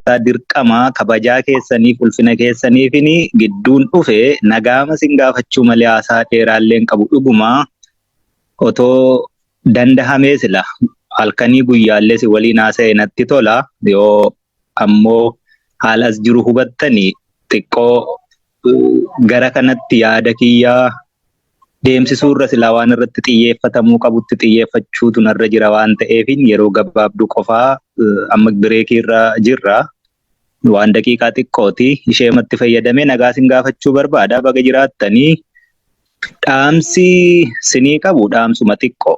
keessaa dirqama kabajaa keessaniif ulfina keessaniifini gidduun dhufe nagaama sin gaafachuu malee haasaa dheeraallee hin qabu dhuguma otoo dandahamee sila halkanii guyyaallee si waliin haasa'e natti tola yoo ammoo haala as jiru hubattanii xiqqoo gara kanatti yaada kiyyaa deemsisuurra silaa waan irratti xiyyeeffatamuu qabutti xiyyeeffachuutu narra jira waan ta'eefin yeroo gabaabduu qofaa amma bireekiirra jirra waan daqiiqaa xiqqooti isheematti fayyadamee nagaa sin gaafachuu barbaada baga jiraattanii dhaamsi sinii qabu dhaamsuma xiqqoo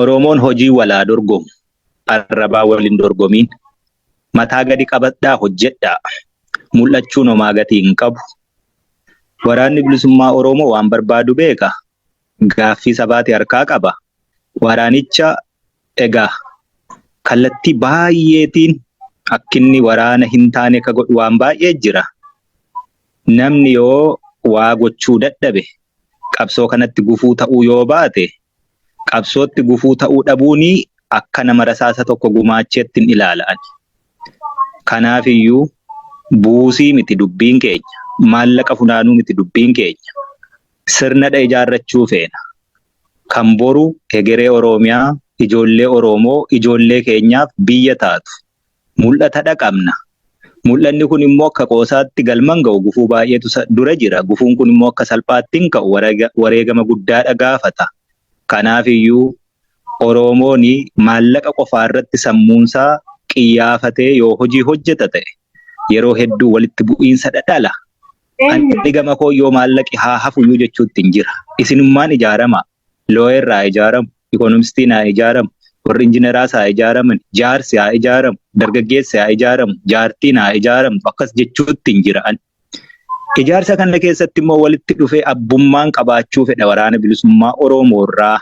Oromoon hojii walaa dorgomu arrabaa waliin dorgomiin mataa gadi qabadhaa hojjedhaa mul'achuun homaa gatii hin qabu. Waraanni bilisummaa Oromoo waan barbaadu beeka. Gaaffii sabaati harkaa qaba. Waraanicha egaa kallattii baay'eetiin akkinni waraana hin taane ka godhu waan baay'ee jira. Namni yoo waa gochuu dadhabe qabsoo kanatti gufuu ta'uu yoo baate qabsootti gufuu ta'uu dhabuuni akka nama rasaasa tokko gumaacheetti hin ilaalan. Kanaafiyyuu buusii miti dubbiin keenya. Maallaqa funaanuu miti dubbiin keenya. Sirnadha ijaarrachuu feena. Kan boru hegeree Oromiyaa, ijoollee Oromoo, ijoollee keenyaaf biyya taatu. Mul'ata qabna. Mul'anni kun immoo akka qoosaatti galman ga'u gufuu baay'eetu dura jira. Gufuun kun immoo akka salphaatti hin ka'u wareegama guddaadha gaafata. Kanaafiyyuu Oromoon maallaqa qofaa irratti sammuunsaa qiyyaafatee yoo hojii hojjeta ta'e yeroo hedduu walitti bu'iinsa dhala. Ani gama koo yoo maallaqi haa hafuyyuu jechuutti hin jira. Isinummaan ijaarama. Looyerraa ijaaramu, ikoonomistiin haa ijaaramu, warri injiineraas haa ijaaraman, jaarsi haa ijaaramu, dargaggeessi haa ijaaramu, jaartiin haa ijaaramu akkas jechuutti hin jira. Ijaarsa kana keessatti immoo walitti dhufee abbummaan qabaachuu fedha waraana bilisummaa Oromoo irraa.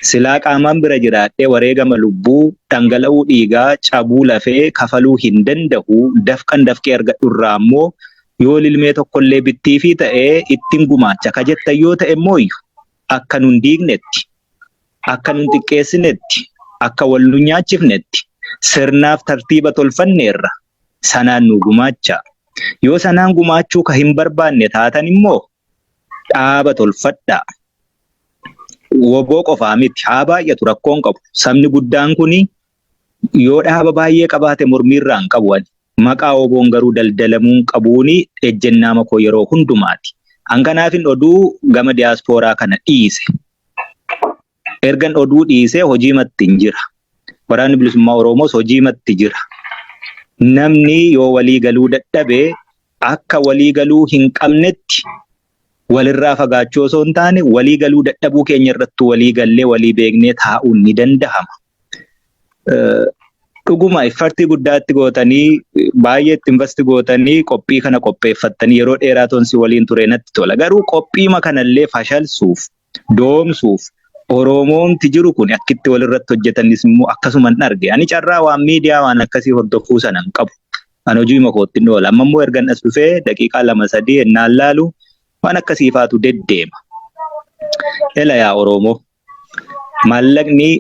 Silaa qaamaan bira jiraadhee wareegama lubbuu dhangala'uu dhiigaa cabuu lafee kafaluu hin danda'u dafqee argadhu irraa immoo yoo lilmee tokkollee bittiifii ta'ee ittiin gumaacha ka jettan yoo ta'e immoo akka nun diignetti, akka nun xiqqeessinetti, akka wal nu nyaachifnetti sirnaaf tartiiba tolfanneerra sanaan nu gumaacha. Yoo sanaan gumaachuu ka hin barbaanne taatan immoo dhaaba tolfadhaa. Woboo qofaa miti haa baay'atu rakkoon qabu. Sabni guddaan kuni yoo dhaaba baay'ee qabaate mormiirraa hin qabu. Maqaa woboon garuu daldalamuun qabuuni ejjennaa makoo yeroo hundumaati. Hanganaafin oduu gama diyaaspooraa kana dhiise. Ergan oduu dhiisee hojii matti hin jira. Waraanni bilisummaa Oromoos hojii matti jira. Namni yoo walii galuu dadhabee akka walii galuu hin qabnetti walirraa fagaachuu osoo hin taane walii galuu dadhabuu keenya irratti walii gallee walii beeknee taa'uun ni danda'ama. Dhuguma iffartii guddaatti gootanii baay'eetti investi gootanii qophii kana qopheeffattanii yeroo dheeraa tonsi waliin ture natti tola. Garuu qophiima kanallee fashalsuuf doomsuuf Oromoomti jiru kun akkitti walirratti hojjetanis immoo akkasuma hin arge. Ani carraa waan miidiyaa waan akkasii hordofuu sana hin qabu. Ani hojii makootti hin oola. Amma immoo ergan as dhufee daqiiqaa 2-3 ennaan laalu waan akkasiifaatu deddeema. Ela yaa Oromoo maallaqni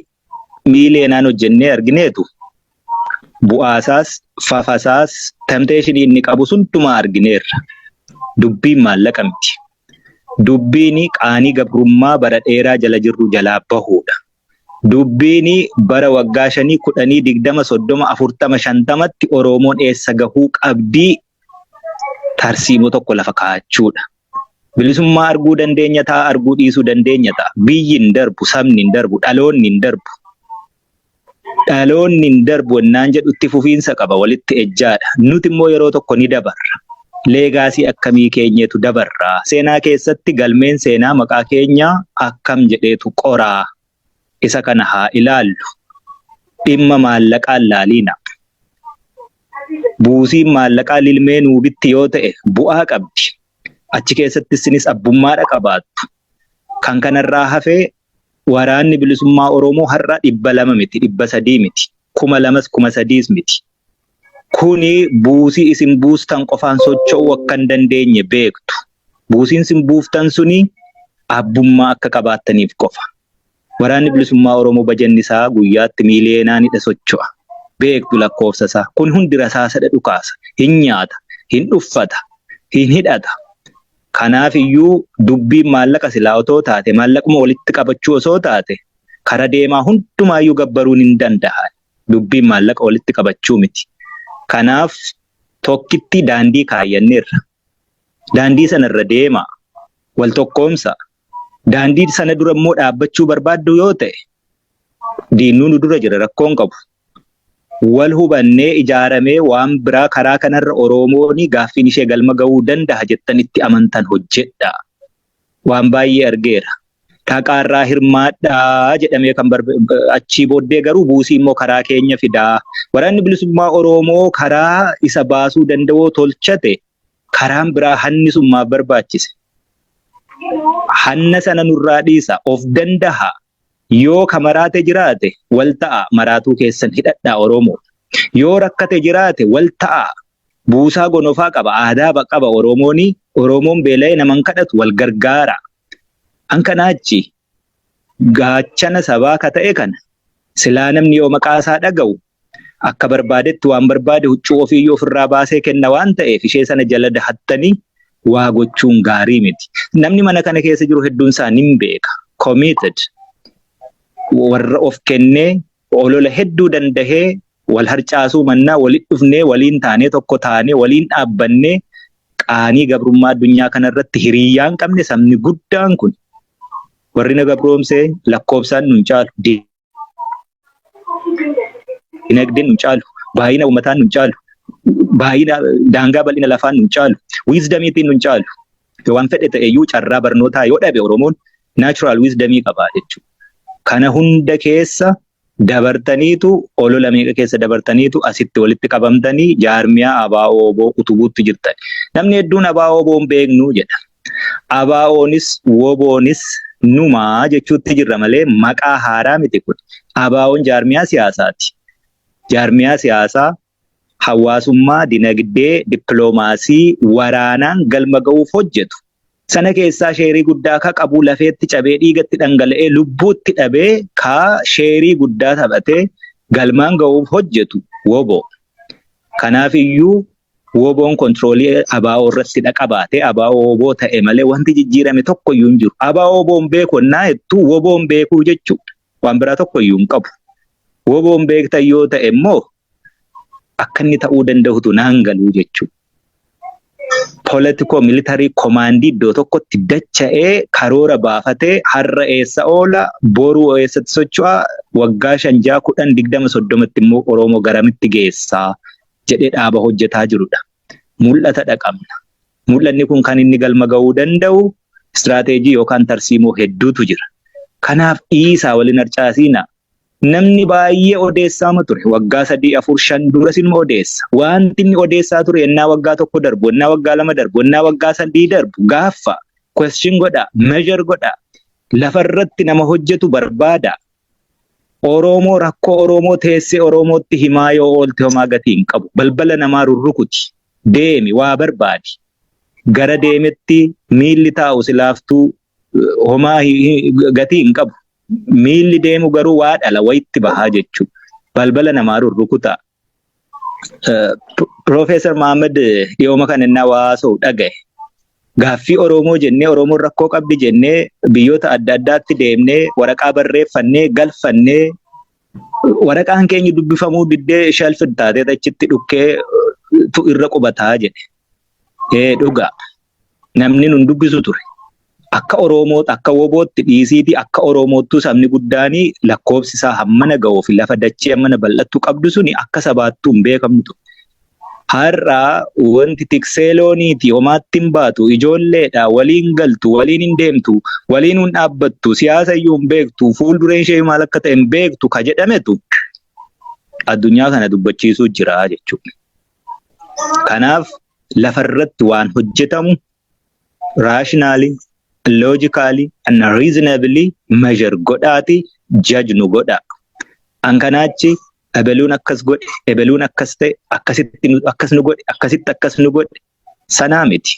miileenaan hojjennee argineetu bu'aasaas fafasaas tempteeshinii inni qabu suntumaa argineerra. Dubbiin maallaqa miti. Dubbiin qaanii gabrummaa bara dheeraa jala jirru jalaa bahuudha. Dubbiin bara waggaa 5, 10, 20, 30, 40, 50tti Oromoon eessa gahuu qabdii tarsiimoo tokko lafa kaa'achuudha. Bilisummaa arguu dandeenya ta'a, arguu dhiisuu dandeenya ta'a. Biyyi hin darbu, sabni hin darbu, dhaloonni hin darbu. Dhaloonni hin darbu ennaan jedhutti fufiinsa qaba walitti ejjaadha. Nuti immoo yeroo tokko ni dabarra. Leegaasii akkamii keenyeetu dabarra. Seenaa keessatti galmeen seenaa maqaa keenyaa akkam jedheetu qoraa. Isa kana haa ilaallu. Dhimma maallaqaan laaliina. Buusiin maallaqaa lilmee nuubitti yoo ta'e bu'aa qabdi. Achi keessatti isinis abbummaadha qabaattu. Kan kanarraa hafee waraanni bilisummaa Oromoo har'a 200 miti, 300 miti, 2,000, 3,000 miti. Kuni buusii isin buustan qofaan socho'uu akka hin dandeenye beektu. Buusiin isin buuftan suni abbummaa akka qabaattaniif qofa. Waraanni bilisummaa Oromoo bajanni isaa guyyaatti miiliyoonaanidha socho'a. beektu lakkoofsa isaa. Kun hundi rasaasadha dhukaasa. Hin nyaata, hin uffata, hin hidhata. Kanaaf iyyuu dubbiin maallaqa silaa otoo taate, maallaquma walitti qabachuu osoo taate, kara deemaa hundumaayyuu gabbaruun hin danda'an. Dubbiin maallaqa walitti qabachuu miti. Kanaaf tokkitti daandii kaayyanneerra. Daandii sanarra deemaa, wal tokkoomsa. Daandii sana dura immoo dhaabbachuu barbaaddu yoo ta'e, diinuu nu dura jira rakkoon qabu. Wal hubannee ijaaramee waan biraa karaa kanarra Oromoon gaaffiin ishee galma ga'uu danda'a jettanitti amantan hojjedha. Waan baay'ee argeera. Dhaqaarraa hirmaadhaa jedhamee kan achii booddee garuu buusii immoo karaa keenya fidaa. Waraanni bilisummaa Oromoo karaa isa baasuu danda'u tolchate karaan biraa hannisummaaf barbaachise. Hanna sana nurraa dhiisa of danda'a. Yoo ka maraate jiraate wal ta'a maraatuu keessan hidhadhaa Oromoo. Yoo rakkate jiraate wal ta'a. Buusaa gonofaa qaba, aadaa qaba Oromoon. Oromoon beela'ee naman kadhatu wal gargaara. An kanaachi gaachana sabaa ka ta'e kana silaa namni yoo maqaa isaa dhaga'u akka barbaadetti waan barbaade huccuu ofii ofirraa baasee kenna waan ta'eef ishee sana jala dahattanii waa gochuun gaarii miti. Namni mana kana keessa jiru hedduun isaa nin beeka. Committed. Warra of kennee olola hedduu dandahee wal harcaasuu mannaa walitti dhufnee waliin taanee tokko taanee waliin dhaabbannee qaanii gabrummaa addunyaa kanarratti hiriyyaan qabne sabni guddaan kun warri na gabroomsee lakkoofsaan nun caalu, dinagdeen nun caalu, baay'ina uummataan nun caalu, baay'ina daangaa bal'ina lafaan nun caalu, wiizdamiitiin nun caalu. Waan fedhe ta'eyyuu carraa barnootaa yoo dhabe Oromoon naachuraal wiizdamii qabaa jechuudha. Kana hunda keessa dabartaniitu olola meeqa keessa dabartaniitu asitti walitti qabamtanii jaarmiyaa ABO utubuutti jirtan. Namni hedduun ABO beeknu jedha. ABO'nis WBO'nis numaa jechuutti jirra malee maqaa haaraa miti kun. ABO'n jaarmiyaa siyaasaati. Jaarmiyaa siyaasaa hawaasummaa, dinagdee, dippiloomaasii, waraanaan galma ga'uuf hojjetu. Sana keessaa sheerii guddaa ka qabu lafeetti cabee dhiigatti dhangala'ee lubbuutti dhabee ka sheerii guddaa taphatee galmaan ga'uuf hojjetu WBO. Kanaaf iyyuu WBO'n kontroolii ABO irratti qabaatee ABO ta'e malee wanti jijjiirame tokko iyyuu hin jiru. ABO'n beeku naa jettu WBO'n beekuu jechuudha. Waan biraa tokko iyyuu hin qabu. WBO'n beektan yoo ta'e immoo akka inni ta'uu danda'utu naan galuu jechuudha. Politiko militarii komaandii iddoo tokkotti dacha'ee karoora baafatee har'a eessa oola boruu eessatti socho'a waggaa 5, 10, 20, 30tti immoo Oromoo garamitti geessaa jedhee dhaaba hojjetaa jirudha. Mul'ata dhaqabna. Mul'anni kun kan inni galma ga'uu danda'u istiraateejii yookaan tarsiimoo hedduutu jira. Kanaaf dhiisaa waliin harcaasiina. Namni baay'ee odeessaa ture waggaa 3, 4, 5 duras ilma odeessa. Wanti inni odeessaa ture ennaa waggaa 1 darbu, ennaa waggaa 2 darbu, ennaa waggaa 3 darbu gaafa question godha, measure godha. Lafarratti nama hojjetu barbaada. Oromoo rakkoo Oromoo teessee Oromootti himaa yoo oolte homaa gatii hin qabu. Balbala namaa rurrukuti. Deemi waa barbaadi. Gara deemetti miilli taa'u silaaftuu homaa gatii hin qabu. Miilli deemu garuu waa dhala wayitti bahaa jechuudha. Balbala namaa rurrukuta. Profeesar Mahammad dhiyooma kan inni hawaasa'u dhagaye. Gaaffii Oromoo jennee Oromoon rakkoo qabdi jennee biyyoota adda addaatti deemnee waraqaa barreeffannee galfannee waraqaan keenya dubbifamuu diddee shalfin taatee achitti dhukkee irra qubataa jedhe. Dhugaa namni nun dubbisu ture. Akka Oromoot akka WBO'tti dhiisiiti akka Oromoottuu sabni guddaanii lakkoofsi isaa hammana ga'uuf lafa dachee hammana bal'attuu qabdu suni akka sabaattuu hin beekamtu. Har'a wanti tikseelooniiti homaatti hin baatu ijoolleedha waliin galtu waliin hin deemtu waliin hin dhaabbattu siyaasa iyyuu hin beektu fuuldureen ishee maal akka ta'e hin beektu ka jedhametu addunyaa kana dubbachiisuu jira jechuudha. Kanaaf lafarratti waan hojjetamu raashinaali. Logically and reasonably measure godhaati judge nu godha. Ankanaachi ebeluun akkas godhe, ebeluun akkas ta'e, akkasitti akkas nu godhe, akkasitti akkas nu godhe sanaa miti.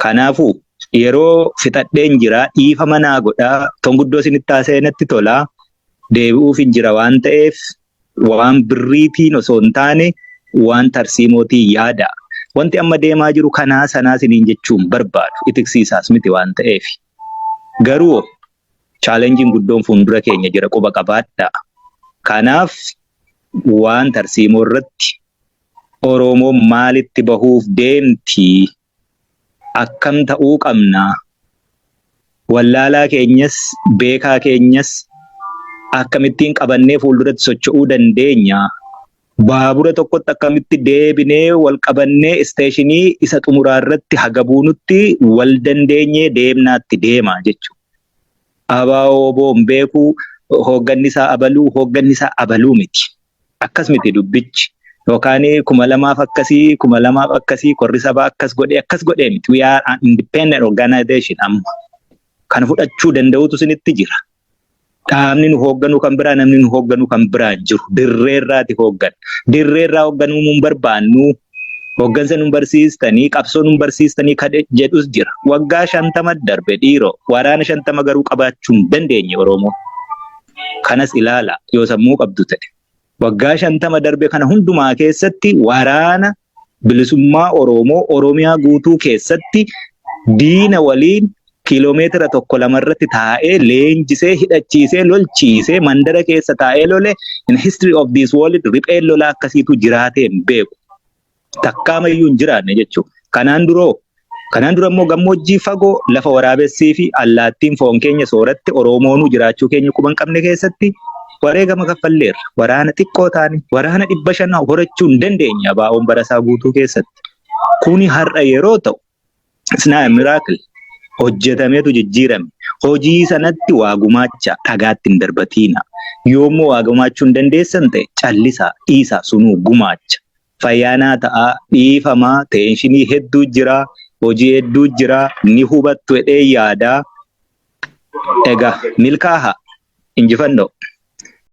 Kanaafuu yeroo fixadheen jira dhiifa manaa godhaa tonguddoo isinitti haasa'etti tolaa deebi'uuf hin jira waan ta'eef waan birriitiin osoo hin taane waan tarsiimootiin yaada. Wanti amma deemaa jiru kanaa sanaa siniin jechuun barbaadu itiksiisaas miti waan ta'eef. Garuu chaalenjiin guddoon fuuldura keenya jira quba qabaadhaa. Kanaaf waan tarsiimoo irratti Oromoon maalitti bahuuf deemti? Akkam ta'uu qabna? Wallaalaa keenyas beekaa keenyas akkamittiin qabannee fuulduratti socho'uu dandeenya? Baabura tokkotti akkamitti deebinee wal qabannee isteeshinii isa xumuraa irratti haga buunutti wal dandeenyee deemnaatti deema jechuudha. Abaa'oo boon beekuu hoogganni isaa abaluu miti. Akkas miti dubbichi. Yookaan 2000 akkasii 2000 akkasii korri sabaa akkas godhee miti. We are an independent organization amma. Kan fudhachuu danda'utu sinitti jira. Dhaabni nu hoogganu kan biraa, namni nu hoogganu kan biraa jiru. Dirreerraati hooggan. Dirreerraa hoogganuu mun barbaannu. Hooggansa nu barsiistanii, qabsoo nu barsiistanii kadhe jedhus jira. Waggaa 50 darbe dhiiroo. Waraana 50 garuu qabaachuu hin dandeenye Oromoo. Kanas ilaala yoo sammuu qabdu ta'e. Waggaa 50 darbe kana hundumaa keessatti waraana bilisummaa Oromoo Oromiyaa guutuu keessatti diina waliin kiiloomeetira 1-2 irratti taa'ee leenjisee hidhachiisee lolchiisee mandara keessa taa'ee lole in history of this world ripheen lolaa akkasiitu jiraatee hin beeku. Takkaamayyuu hin jiraanne jechuudha. Kanaan dura immoo gammoojjii fagoo lafa waraabessii fi allaattiin foon keenya sooratti Oromoonuu jiraachuu keenya quban qabne keessatti wareegama kaffalleerra. Waraana xiqqoo taane waraana 500 horachuu hin dandeenya baa'oon barasaa guutuu keessatti. Kuni har'a yeroo ta'u it's not a miracle. Hojjetameetu jijjiirame. Hojii sanatti waa gumaacha dhagaatti hin darbatiina. Yoommoo waa gumaachuu hin dandeessan ta'e callisaa dhiisaa sunuu gumaacha. Fayyaanaa ta'aa dhiifamaa teenshinii hedduu jira. Hojii hedduu jira. Ni hubattu jedhee yaadaa. Egaa milkaa'aa injifannoo.